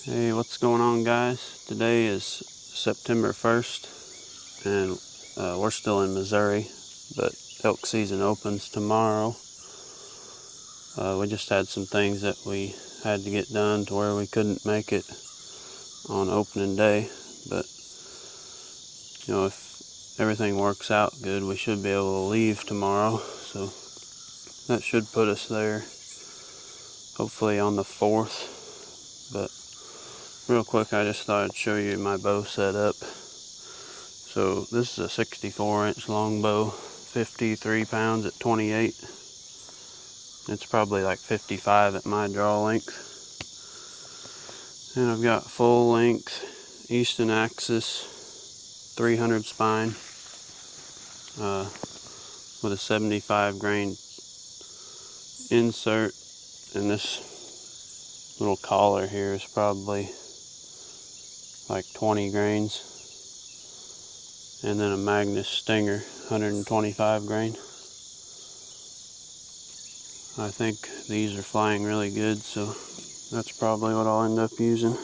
Hey, what's going on, guys? Today is September 1st, and we're still in Missouri, but elk season opens tomorrow. We just had some things that we had to get done to where we couldn't make it on opening day, but if everything works out good, we should be able to leave tomorrow, so that should put us there hopefully on the 4th. But real quick, I just thought I'd show you my bow setup. So this is a 64-inch longbow, 53 pounds at 28. It's probably like 55 at my draw length. And I've got full length Easton axis, 300 spine, with a 75 grain insert. And this little collar here is probably like 20 grains. And then a Magnus Stinger, 125 grain. I think these are flying really good, so that's probably what I'll end up using.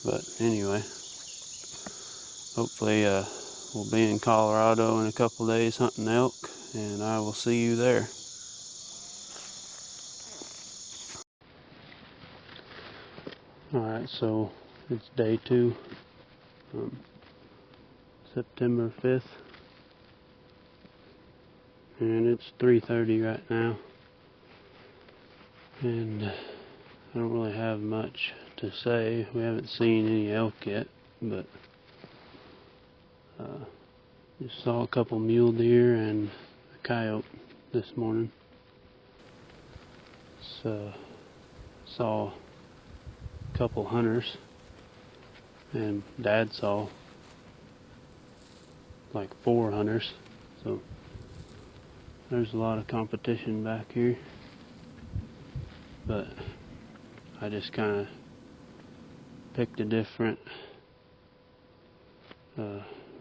But anyway, hopefully we'll be in Colorado in a couple days hunting elk, and I will see you there. Alright, so it's day 2, September 5th, and it's 3:30 right now, and I don't really have much to say. We haven't seen any elk yet, but just saw a couple mule deer and a coyote this morning. Saw a couple hunters, and Dad saw like 4 hunters, so there's a lot of competition back here. But I just kind of picked a different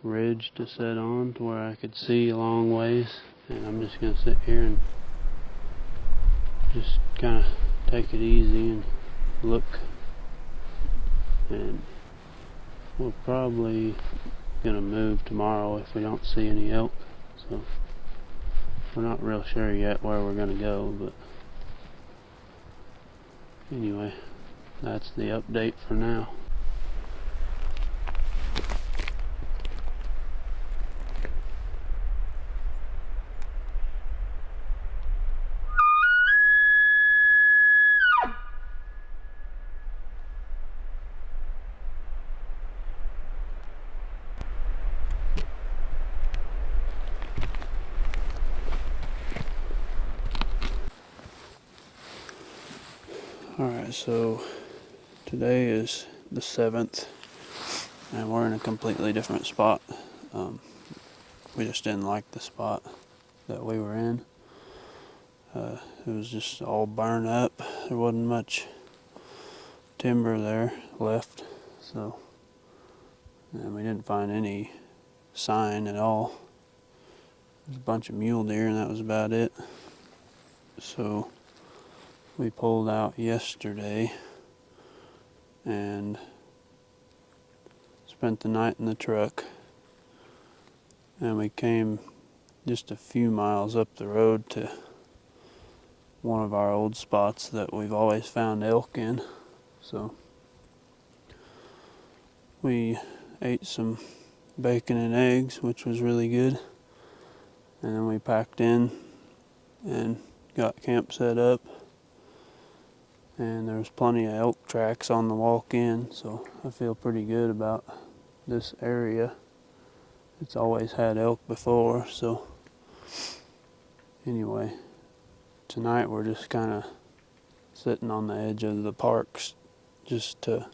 ridge to set on to where I could see a long ways, and I'm just going to sit here and just kind of take it easy and look. And we're probably going to move tomorrow if we don't see any elk, so we're not real sure yet where we're going to go. But anyway, that's the update for now. Alright, so today is the 7th, and we're in a completely different spot. We just didn't like the spot that we were in. It was just all burned up. There wasn't much timber there left, so, and we didn't find any sign at all. There's a bunch of mule deer, and that was about it. So we pulled out yesterday and spent the night in the truck, and we came just a few miles up the road to one of our old spots that we've always found elk in. So we ate some bacon and eggs, which was really good, and then we packed in and got camp set up. And there's plenty of elk tracks on the walk in, so I feel pretty good about this area. It's always had elk before, so anyway, tonight we're just kind of sitting on the edge of the parks just to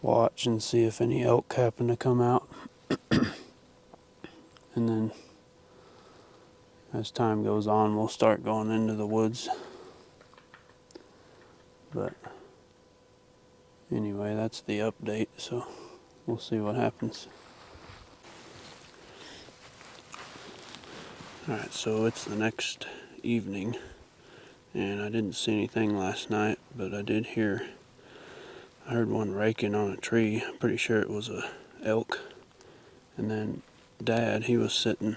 watch and see if any elk happen to come out. And then as time goes on, we'll start going into the woods. But anyway, that's the update, so we'll see what happens. Alright, so it's the next evening, and I didn't see anything last night, but I heard one raking on a tree. I'm pretty sure it was a elk. And then Dad, he was sitting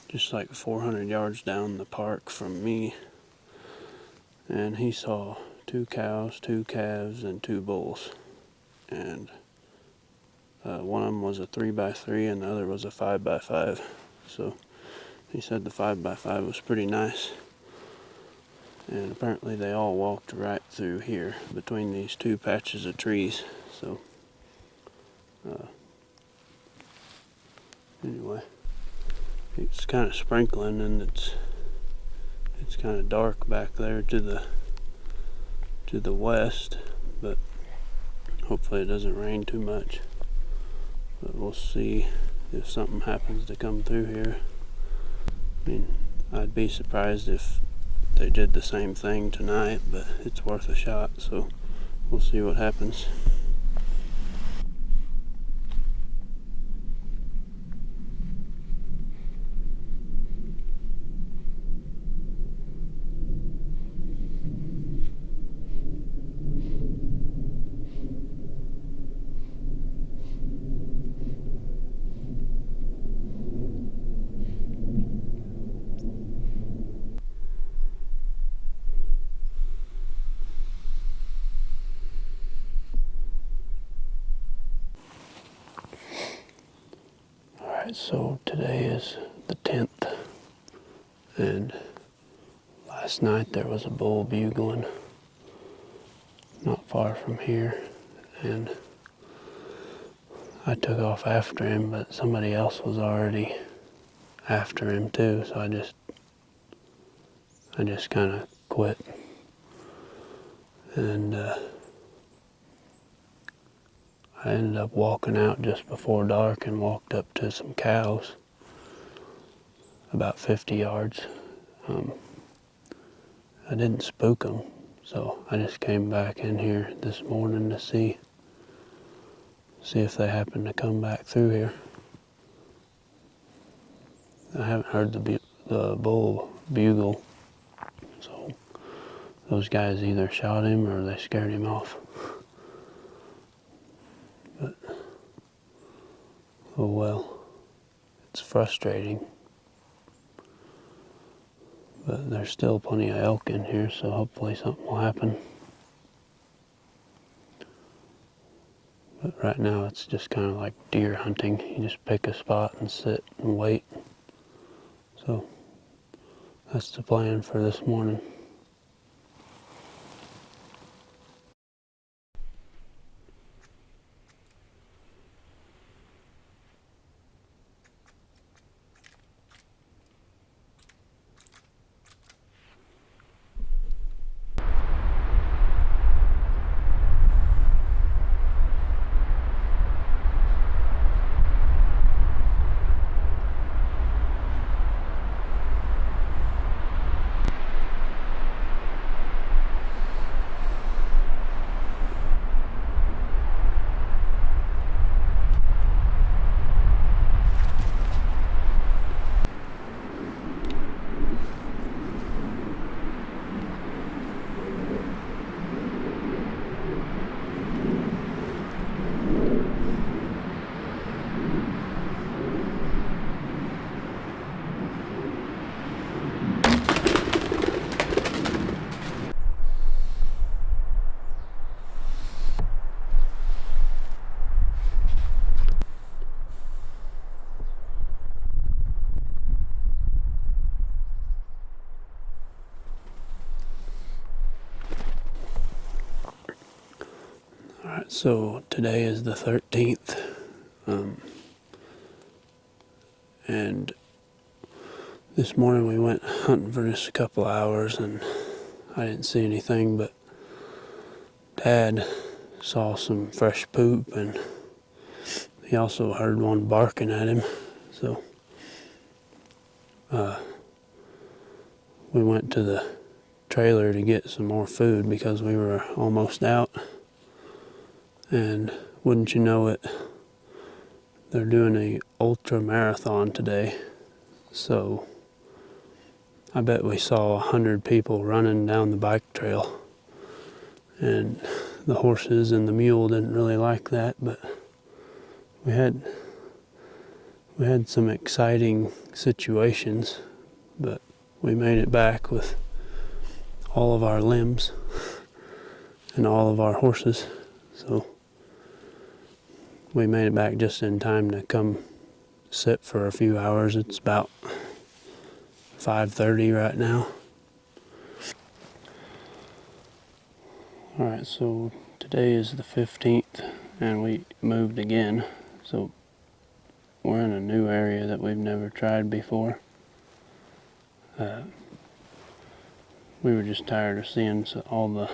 just like 400 yards down the park from me, and he saw 2 cows, 2 calves, and 2 bulls. And one of them was a 3x3 and the other was a 5x5. So he said the 5x5 was pretty nice. And apparently they all walked right through here between these 2 patches of trees. So anyway, it's kind of sprinkling, and it's kind of dark back there to the west, but hopefully it doesn't rain too much. But we'll see if something happens to come through here. I mean, I'd be surprised if they did the same thing tonight, but it's worth a shot, so we'll see what happens. So today is the 10th, and last night there was a bull bugling not far from here, and I took off after him, but somebody else was already after him too, so I just kind of quit. And I ended up walking out just before dark and walked up to some cows about 50 yards. I didn't spook them, so I just came back in here this morning to see if they happen to come back through here. I haven't heard the bull bugle, so those guys either shot him or they scared him off. But oh well, it's frustrating. But there's still plenty of elk in here, so hopefully something will happen. But right now it's just kind of like deer hunting. You just pick a spot and sit and wait. So that's the plan for this morning. Alright, so today is the 13th, and this morning we went hunting for just a couple hours and I didn't see anything, but Dad saw some fresh poop and he also heard one barking at him. So we went to the trailer to get some more food because we were almost out. And wouldn't you know it, they're doing a ultra marathon today. So I bet we saw 100 people running down the bike trail, and the horses and the mule didn't really like that, but we had some exciting situations, but we made it back with all of our limbs and all of our horses. So we made it back just in time to come sit for a few hours. It's about 5:30 right now. Alright, so today is the 15th and we moved again. So we're in a new area that we've never tried before. We were just tired of seeing all the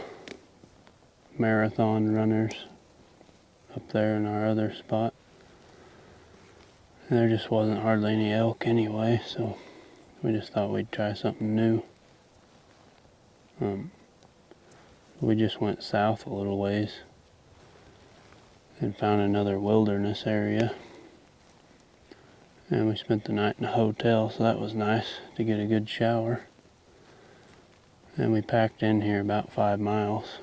marathon runners up there in our other spot. And there just wasn't hardly any elk anyway, so we just thought we'd try something new. We just went south a little ways and found another wilderness area. And we spent the night in a hotel, so that was nice to get a good shower. And we packed in here about 5 miles.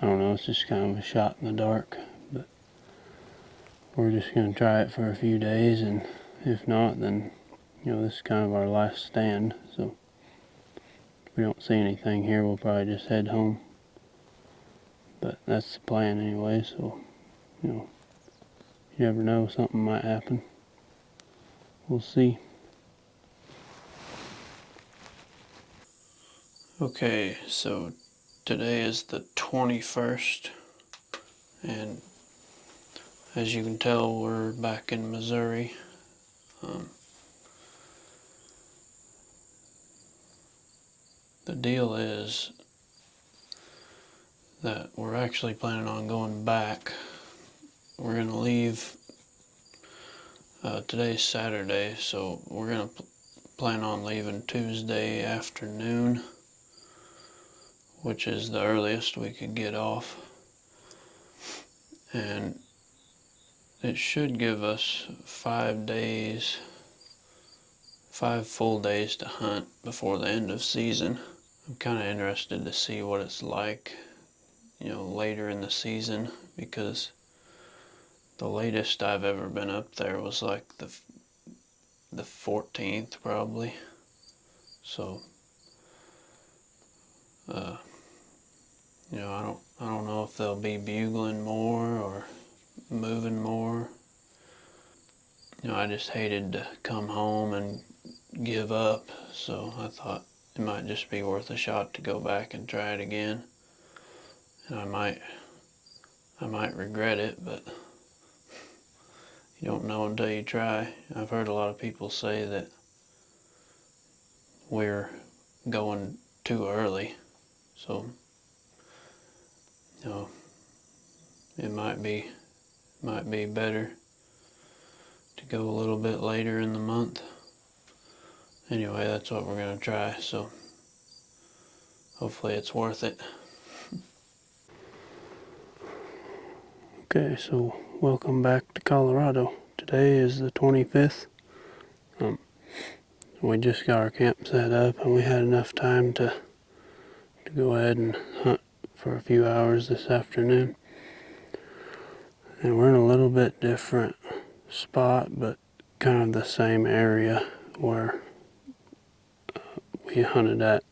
I don't know, it's just kind of a shot in the dark, but we're just going to try it for a few days, and if not, then, this is kind of our last stand. So if we don't see anything here, we'll probably just head home. But that's the plan anyway, so, you never know, something might happen. We'll see. Okay, so today is the 21st, and as you can tell, we're back in Missouri. The deal is that we're actually planning on going back. We're going to leave, today's Saturday, so we're going to plan on leaving Tuesday afternoon, which is the earliest we could get off. And it should give us 5 days, 5 full days to hunt before the end of season. I'm kind of interested to see what it's like, later in the season, because the latest I've ever been up there was like the 14th probably. So, I don't know if they'll be bugling more or moving more. I just hated to come home and give up, so I thought it might just be worth a shot to go back and try it again. And I might regret it, but you don't know until you try. I've heard a lot of people say that we're going too early, so it might be better to go a little bit later in the month. Anyway, that's what we're going to try, so hopefully it's worth it. Okay, so welcome back to Colorado. Today is the 25th. We just got our camp set up and we had enough time to go ahead and hunt for a few hours this afternoon. And we're in a little bit different spot, but kind of the same area where we hunted at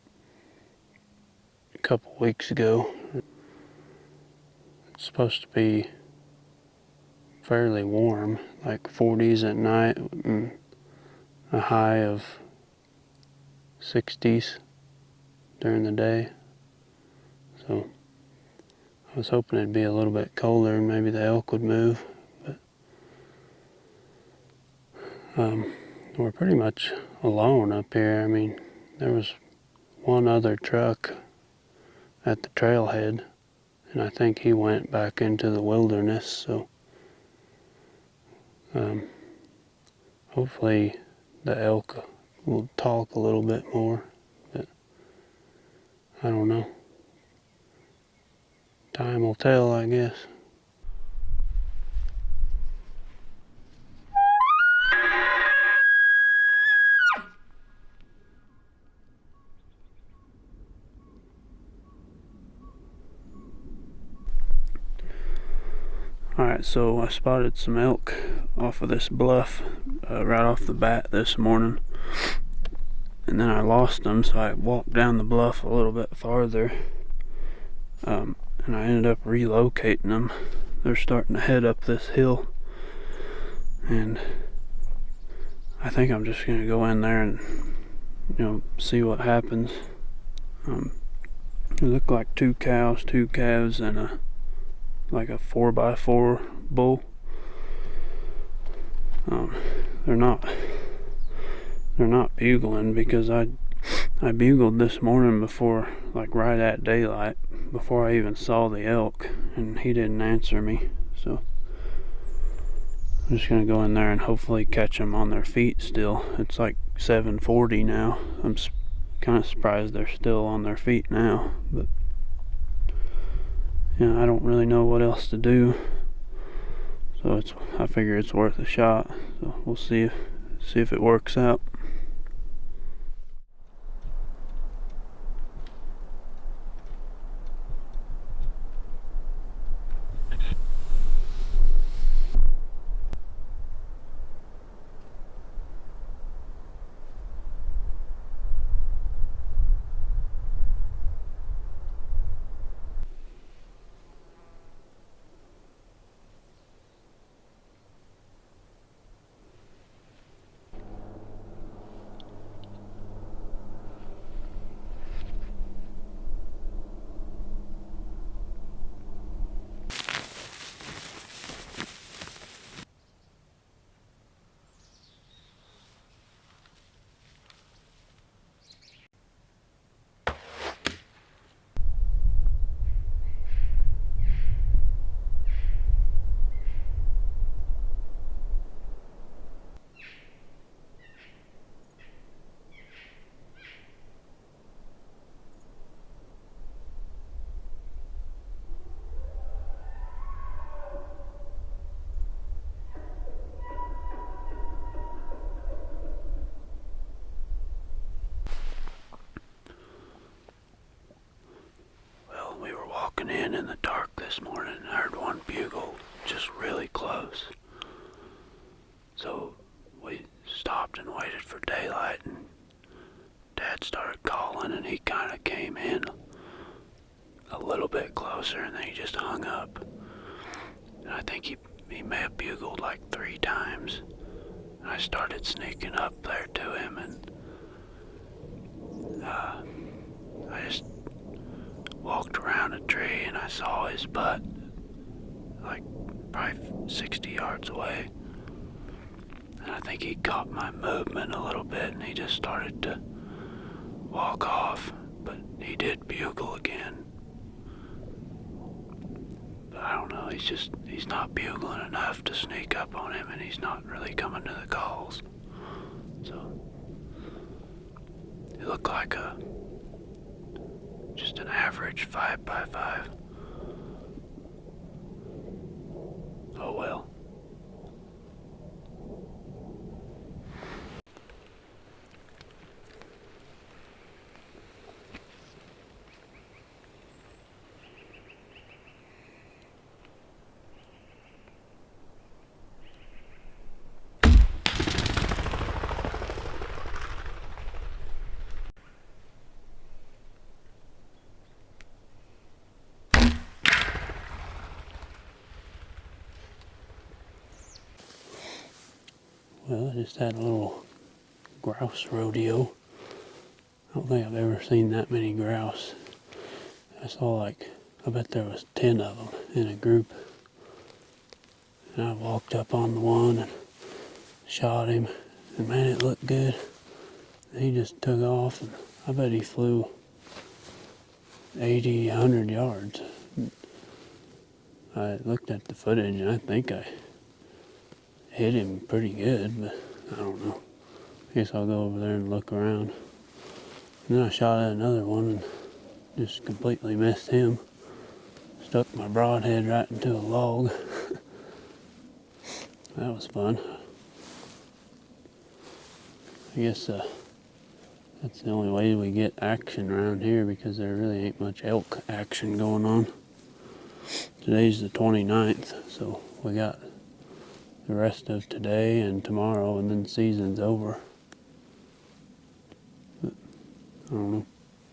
a couple weeks ago. It's supposed to be fairly warm, like 40s at night and a high of 60s during the day. So I was hoping it'd be a little bit colder and maybe the elk would move, but we're pretty much alone up here. I mean, there was one other truck at the trailhead, and I think he went back into the wilderness, so hopefully the elk will talk a little bit more, but I don't know. Time will tell, I guess. Alright, so I spotted some elk off of this bluff right off the bat this morning, and then I lost them, so I walked down the bluff a little bit farther, and I ended up relocating them. They're starting to head up this hill, and I think I'm just gonna go in there and see what happens. They look like 2 cows, 2 calves, and a 4x4 bull. They're not bugling, because I bugled this morning before, like right at daylight, before I even saw the elk, and he didn't answer me. So I'm just gonna go in there and hopefully catch them on their feet still. It's like 7:40 now. I'm kind of surprised they're still on their feet now, but I don't really know what else to do. So I figure it's worth a shot. So we'll see if it works out. We were walking in the dark this morning and heard one bugle just really close. So we stopped and waited for daylight, and Dad started calling, and he kind of came in a little bit closer, and then he just hung up. And I think he may have bugled like 3 times. And I started sneaking up there to him, and I just walked around a tree, and I saw his butt like probably 60 yards away. And I think he caught my movement a little bit, and he just started to walk off. But he did bugle again. But I don't know, he's not bugling enough to sneak up on him, and he's not really coming to the calls. So it looked like just an average 5x5. Oh well. Well, I just had a little grouse rodeo. I don't think I've ever seen that many grouse. I saw I bet there was 10 of them in a group. And I walked up on the one and shot him, and man, it looked good. And he just took off, and I bet he flew 80, 100 yards. I looked at the footage, and I think I hit him pretty good, but I don't know. I guess I'll go over there and look around. And then I shot at another one and just completely missed him. Stuck my broadhead right into a log. That was fun. I guess that's the only way we get action around here, because there really ain't much elk action going on. Today's the 29th, so we got the rest of today and tomorrow, and then the season's over. But, I don't know.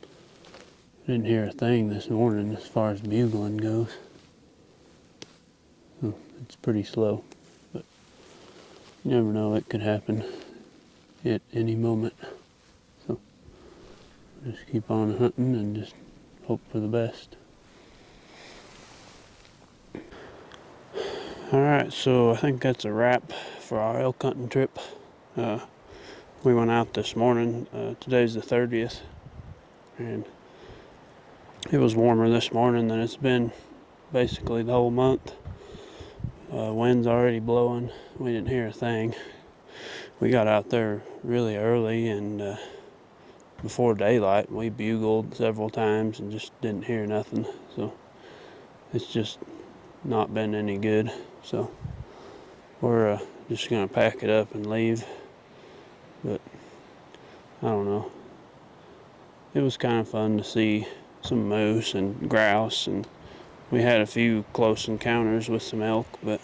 I didn't hear a thing this morning as far as bugling goes. So it's pretty slow, but you never know, it could happen at any moment. So just keep on hunting and just hope for the best. Alright, so I think that's a wrap for our elk hunting trip. We went out this morning. Today's the 30th, and it was warmer this morning than it's been basically the whole month. Wind's already blowing. We didn't hear a thing. We got out there really early, and before daylight we bugled several times and just didn't hear nothing. So it's just not been any good. So we're just gonna pack it up and leave. But I don't know. It was kind of fun to see some moose and grouse, and we had a few close encounters with some elk, but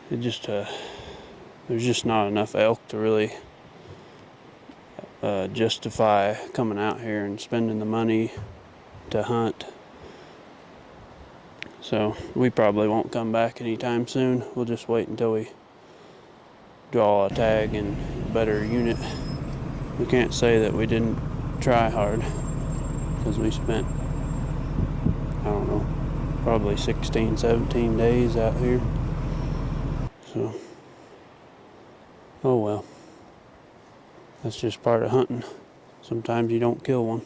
it just there's just not enough elk to really justify coming out here and spending the money to hunt. So we probably won't come back anytime soon. We'll just wait until we draw a tag and a better unit. We can't say that we didn't try hard, because we spent, I don't know, probably 16, 17 days out here. So, oh well. That's just part of hunting. Sometimes you don't kill one.